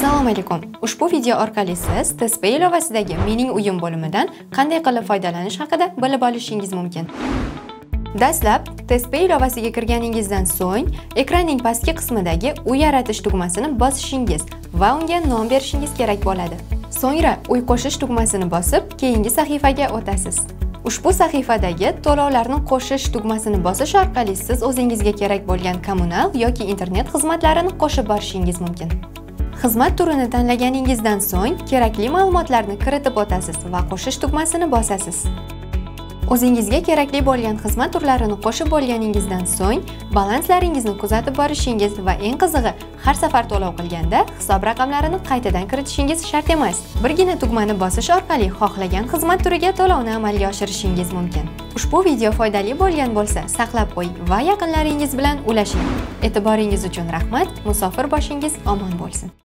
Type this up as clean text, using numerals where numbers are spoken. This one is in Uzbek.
Assalomu alaykum. Ushbu video orqali siz TSP ilovasidagi Mening uyim bo'limidan qanday qilib foydalanish haqida bilib olishingiz mumkin. Dastlab TSP ilovasiga kirganingizdan so'ng ekranning pastki qismidagi Uy yaratish tugmasini bosishingiz va unga nom berishingiz kerak bo'ladi. So'ngra Uy qo'shish tugmasini bosib, keyingi sahifaga o'tasiz. Ushbu sahifadagi to'lovlarni qo'shish tugmasini bosish orqali siz o'zingizga kerak bo'lgan kommunal yoki internet xizmatlarini qo'shib borishingiz mumkin. Xizmat turini tanlaganingizdan so'ng kerakli ma'lumotlarni kiritib o'tasiz va qo'shish tugmasini bosasiz. O'zingizga kerakli bo'lgan xizmat turlarini qo'shib bo'lganingizdan so'ng balanslaringizni kuzatib borishingiz va eng qizig'i, har safar to'lov qilganda hisob raqamlarini qaytadan kiritishingiz shart emas. Birgina tugmani bosish orqali xohlagan xizmat turiga to'lovni amalga oshirishingiz mumkin. Ushbu video foydali bo'lgan bo'lsa, saqlab qo'ying va yaqinlaringiz bilan ulashing. E'tiboringiz uchun rahmat. Musofir boshingiz omon bo'lsin.